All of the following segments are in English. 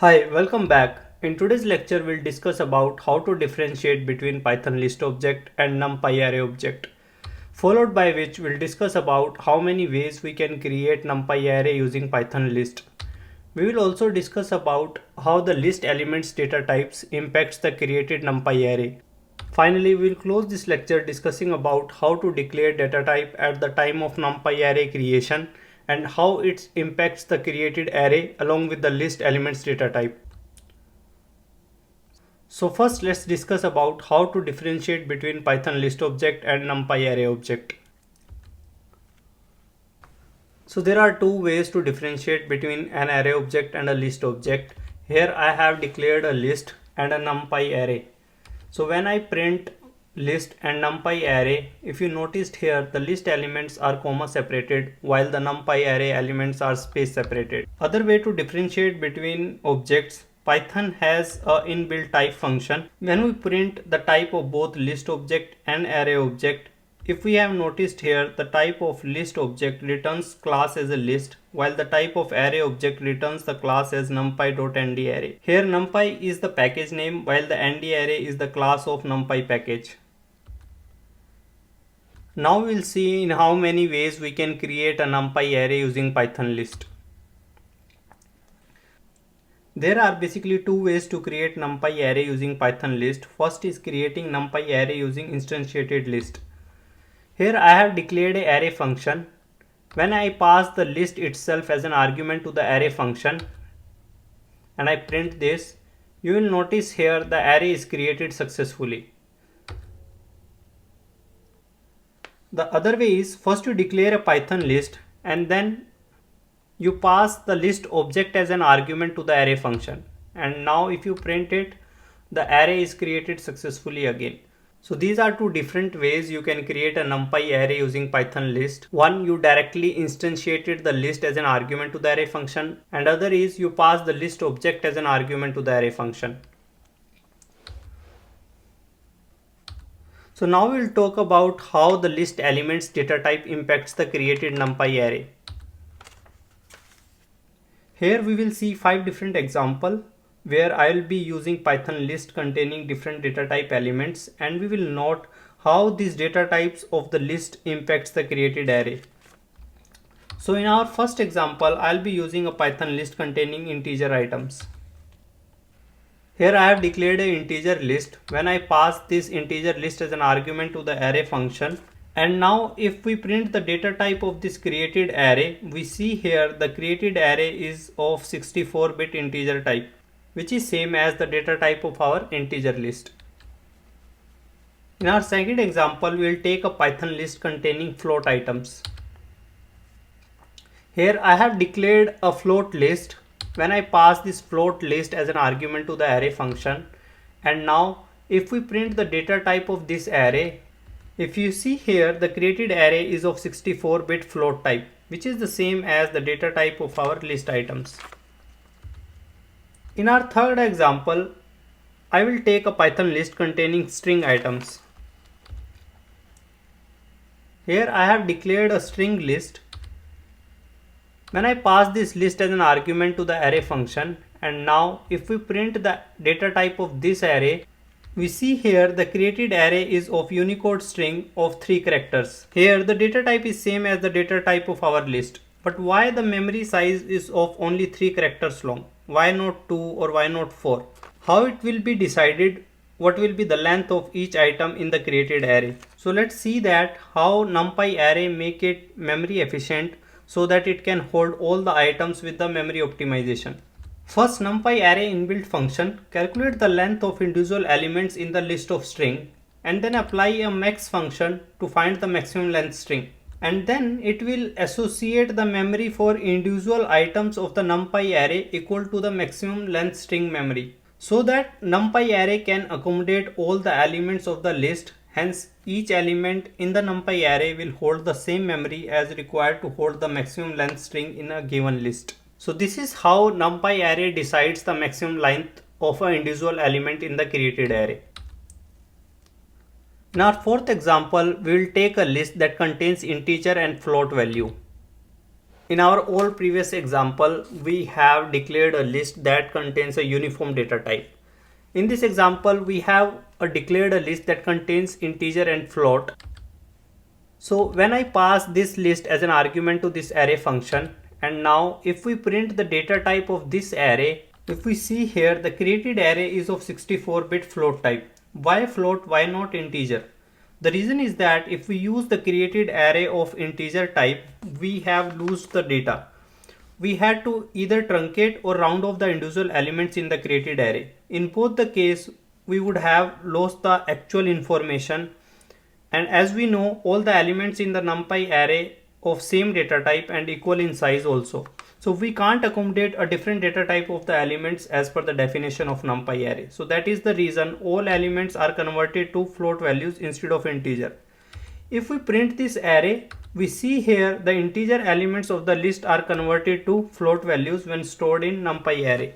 Hi, welcome back. In today's lecture, we'll discuss about how to differentiate between Python list object and NumPy array object, followed by which we'll discuss about how many ways we can create NumPy array using Python list. We will also discuss about how the list elements data types impacts the created NumPy array. Finally, we'll close this lecture discussing about how to declare data type at the time of NumPy array creation and how it impacts the created array along with the list elements data type. So first let's discuss about how to differentiate between Python list object and NumPy array object. So there are two ways to differentiate between an array object and a list object. Here I have declared a list and a NumPy array. So when I print list and NumPy array, if you noticed here, the list elements are comma separated while the NumPy array elements are space separated. Other way to differentiate between objects, Python has a inbuilt type function. When we print the type of both list object and array object, if we have noticed here, the type of list object returns class as a list, while the type of array object returns the class as numpy.ndArray. Here numpy is the package name, while the ndArray is the class of numpy package. Now we'll see in how many ways we can create a numpy array using Python list. There are basically two ways to create numpy array using Python list. First is creating numpy array using instantiated list. Here I have declared a array function. When I pass the list itself as an argument to the array function and I print this, you will notice here the array is created successfully. The other way is first you declare a Python list and then you pass the list object as an argument to the array function, and now if you print it, the array is created successfully again. So these are two different ways you can create a numpy array using Python list. One, you directly instantiated the list as an argument to the array function, and other is you pass the list object as an argument to the array function. So now we'll talk about how the list elements data type impacts the created numpy array. Here we will see 5 different examples where I will be using Python list containing different data type elements, and we will note how these data types of the list impacts the created array. So in our first example, I'll be using a Python list containing integer items. Here I have declared an integer list. When I pass this integer list as an argument to the array function, and now if we print the data type of this created array, we see here the created array is of 64-bit integer type, which is same as the data type of our integer list. In our second example, we will take a Python list containing float items. Here I have declared a float list. When I pass this float list as an argument to the array function, and now if we print the data type of this array, if you see here, the created array is of 64-bit float type, which is the same as the data type of our list items. In our third example, I will take a Python list containing string items. Here I have declared a string list. When I pass this list as an argument to the array function, and now if we print the data type of this array, we see here the created array is of Unicode string of 3 characters. Here the data type is same as the data type of our list. But why the memory size is of only 3 characters long? Why not 2 or why not 4? How it will be decided what will be the length of each item in the created array? So let's see that how NumPy array make it memory efficient so that it can hold all the items with the memory optimization. First, NumPy array inbuilt function calculate the length of individual elements in the list of string and then apply a max function to find the maximum length string. And then it will associate the memory for individual items of the NumPy array equal to the maximum length string memory, so that NumPy array can accommodate all the elements of the list. Hence, each element in the NumPy array will hold the same memory as required to hold the maximum length string in a given list. So this is how NumPy array decides the maximum length of an individual element in the created array. In our fourth example, we will take a list that contains integer and float value. In our all previous example, we have declared a list that contains a uniform data type. In this example, we have declared a list that contains integer and float. So when I pass this list as an argument to this array function, and now if we print the data type of this array, if we see here, the created array is of 64-bit float type. Why float? Why not integer? The reason is that if we use the created array of integer type, we have lost the data. We had to either truncate or round off the individual elements in the created array. In both the case, we would have lost the actual information. And as we know, all the elements in the NumPy array of same data type and equal in size also. So we can't accommodate a different data type of the elements as per the definition of NumPy array. So that is the reason all elements are converted to float values instead of integer. If we print this array, we see here the integer elements of the list are converted to float values when stored in NumPy array.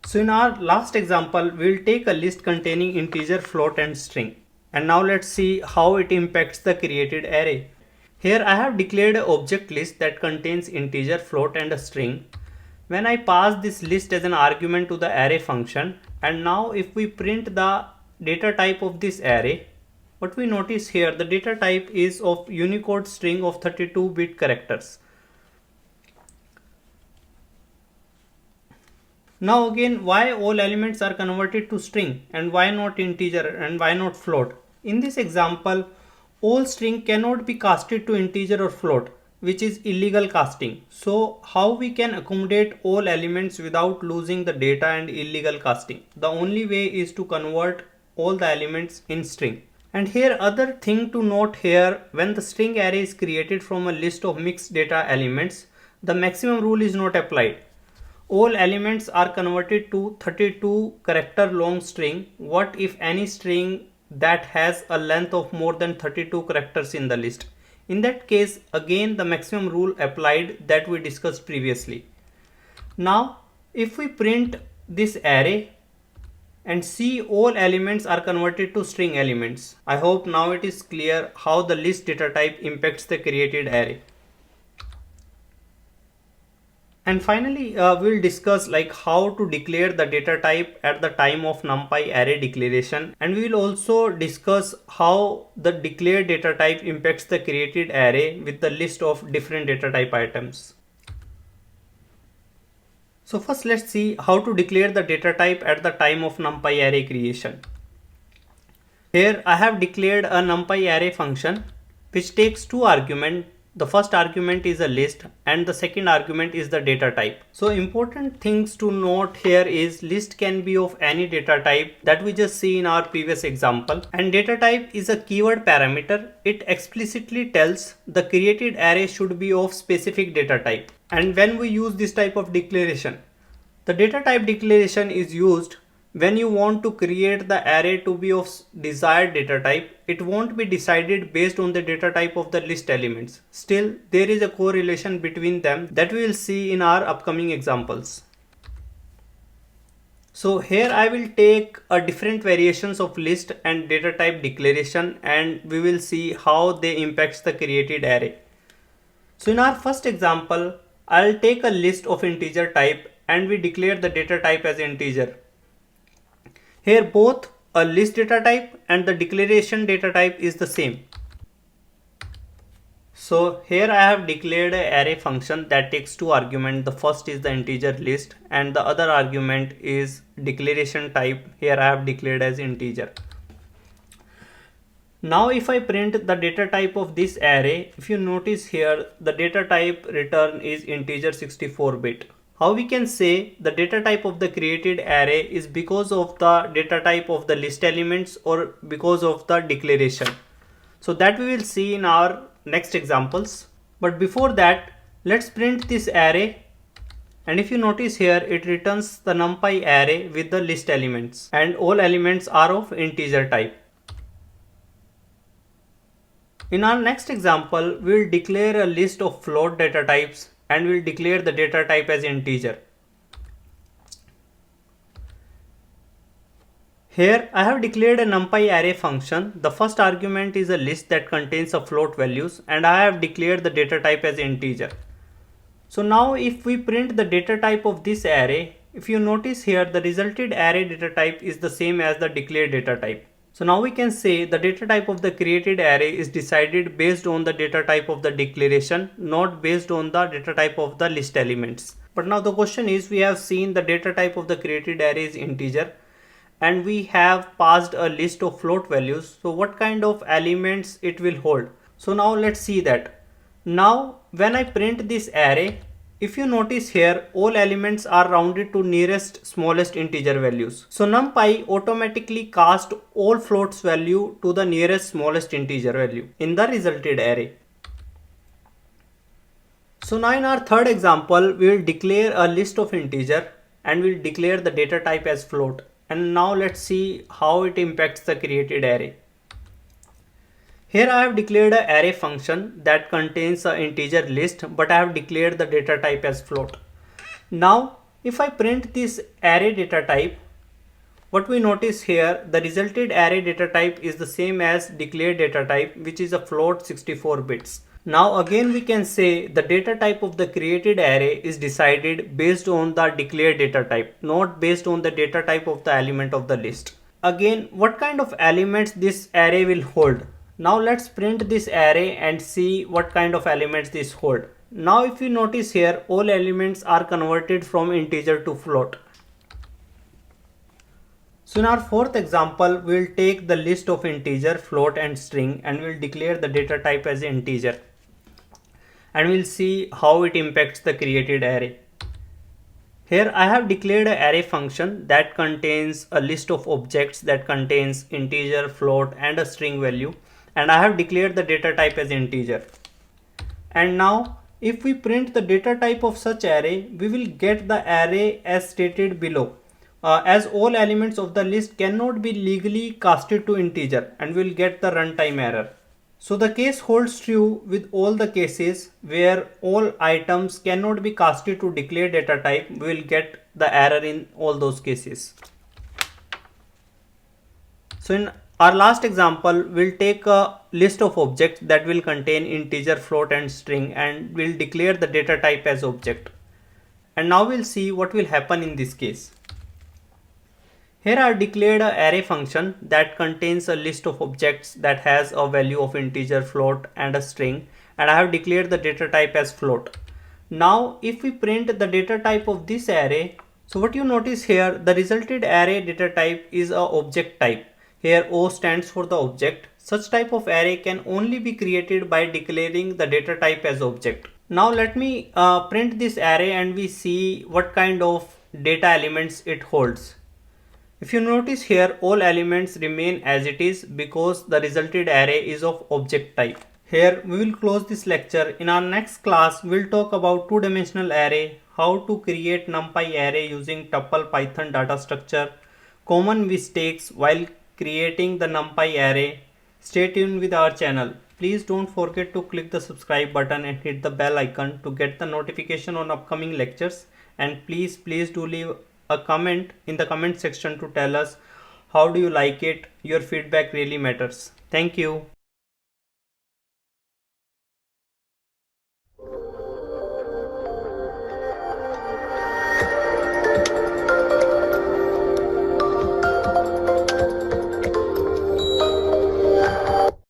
So in our last example, we will take a list containing integer, float and string. And now let's see how it impacts the created array. Here I have declared an object list that contains integer, float and a string. When I pass this list as an argument to the array function, and now if we print the data type of this array, what we notice here, the data type is of Unicode string of 32-bit characters. Now again, why all elements are converted to string and why not integer and why not float? In this example, all string cannot be casted to integer or float, which is illegal casting. So how we can accommodate all elements without losing the data and illegal casting? The only way is to convert all the elements in string. And here other thing to note here, when the string array is created from a list of mixed data elements, the maximum rule is not applied. All elements are converted to 32 character long string. What if any string that has a length of more than 32 characters in the list? In that case, again the maximum rule applied that we discussed previously. Now if we print this array and see all elements are converted to string elements, I hope now it is clear how the list data type impacts the created array. And finally, we'll discuss like how to declare the data type at the time of NumPy array declaration, and we will also discuss how the declared data type impacts the created array with the list of different data type items. So first let's see how to declare the data type at the time of NumPy array creation. Here I have declared a NumPy array function which takes two arguments. The first argument is a list and the second argument is the data type. So important things to note here is list can be of any data type that we just see in our previous example, and data type is a keyword parameter. It explicitly tells the created array should be of specific data type. And when we use this type of declaration, the data type declaration is used when you want to create the array to be of desired data type. It won't be decided based on the data type of the list elements. Still, there is a correlation between them that we will see in our upcoming examples. So here I will take a different variations of list and data type declaration, and we will see how they impacts the created array. So in our first example, I'll take a list of integer type and we declare the data type as integer. Here both a list data type and the declaration data type is the same. So here I have declared an array function that takes two arguments. The first is the integer list and the other argument is declaration type. Here I have declared as integer. Now if I print the data type of this array, if you notice here the data type return is integer 64-bit. How we can say the data type of the created array is because of the data type of the list elements or because of the declaration? So that we will see in our next examples. But before that, let's print this array, and if you notice here it returns the NumPy array with the list elements and all elements are of integer type. In our next example, we will declare a list of float data types and we'll declare the data type as integer. Here I have declared a numpy array function. The first argument is a list that contains a float values and I have declared the data type as integer. So now if we print the data type of this array, if you notice here the resulted array data type is the same as the declared data type. So now we can say the data type of the created array is decided based on the data type of the declaration, not based on the data type of the list elements. But now the question is, we have seen the data type of the created array is integer and we have passed a list of float values. So what kind of elements it will hold? So now let's see that. Now when I print this array, if you notice here, all elements are rounded to nearest smallest integer values. So NumPy automatically cast all floats value to the nearest smallest integer value in the resulted array. So now in our third example, we will declare a list of integer and we'll declare the data type as float. And now let's see how it impacts the created array. Here I have declared an array function that contains an integer list, but I have declared the data type as float. Now if I print this array data type, what we notice here, the resulted array data type is the same as declared data type, which is a float 64 bits. Now again we can say the data type of the created array is decided based on the declared data type, not based on the data type of the element of the list. Again, what kind of elements this array will hold? Now let's print this array and see what kind of elements this hold. Now if you notice here, all elements are converted from integer to float. So in our fourth example, we will take the list of integer, float and string and we will declare the data type as integer. And we'll see how it impacts the created array. Here I have declared an array function that contains a list of objects that contains integer, float and a string value, and I have declared the data type as integer. And now if we print the data type of such array, we will get the array as stated below. As all elements of the list cannot be legally casted to integer, and we will get the runtime error. So the case holds true with all the cases where all items cannot be casted to declared data type. We will get the error in all those cases. So in our last example, we'll take a list of objects that will contain integer, float and string and we'll declare the data type as object. And now we'll see what will happen in this case. Here I have declared an array function that contains a list of objects that has a value of integer, float and a string, and I have declared the data type as float. Now if we print the data type of this array, so what you notice here, the resulted array data type is a object type. Here O stands for the object. Such type of array can only be created by declaring the data type as object. Now let me print this array and we see what kind of data elements it holds. If you notice here, all elements remain as it is because the resulted array is of object type. Here we will close this lecture. In our next class, we will talk about two-dimensional array, how to create NumPy array using tuple Python data structure, common mistakes while creating the NumPy array. Stay tuned with our channel. Please don't forget to click the subscribe button and hit the bell icon to get the notification on upcoming lectures. And please do leave a comment in the comment section to tell us how do you like it. Your feedback really matters. Thank you.